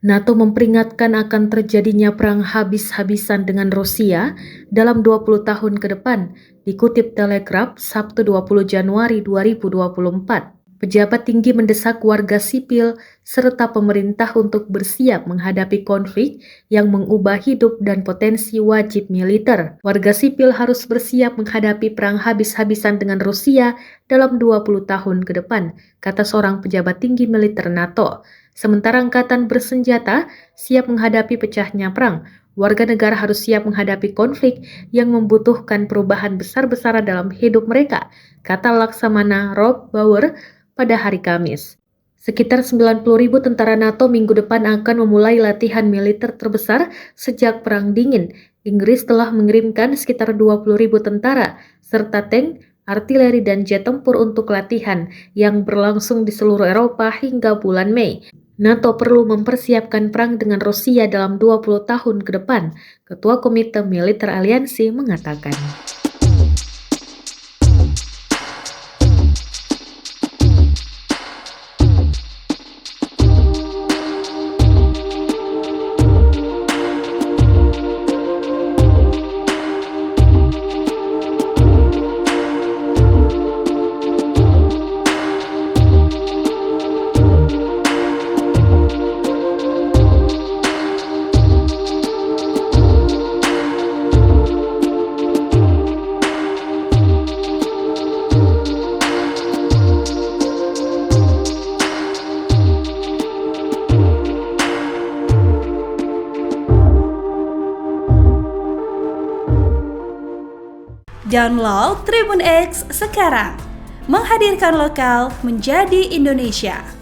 NATO memperingatkan akan terjadinya perang habis-habisan dengan Rusia dalam 20 tahun ke depan, dikutip Telegraph Sabtu 20 Januari 2024. Pejabat tinggi mendesak warga sipil serta pemerintah untuk bersiap menghadapi konflik yang mengubah hidup dan potensi wajib militer. Warga sipil harus bersiap menghadapi perang habis-habisan dengan Rusia dalam 20 tahun ke depan, kata seorang pejabat tinggi militer NATO. Sementara angkatan bersenjata siap menghadapi pecahnya perang, warga negara harus siap menghadapi konflik yang membutuhkan perubahan besar-besaran dalam hidup mereka, kata Laksamana Rob Bauer pada hari Kamis. Sekitar 90.000 tentara NATO minggu depan akan memulai latihan militer terbesar sejak Perang Dingin. Inggris telah mengirimkan sekitar 20.000 tentara, serta tank, artileri, dan jet tempur untuk latihan yang berlangsung di seluruh Eropa hingga bulan Mei. NATO perlu mempersiapkan perang dengan Rusia dalam 20 tahun ke depan, Ketua Komite Militer Aliansi mengatakan. Download Tribun X sekarang, menghadirkan lokal menjadi Indonesia.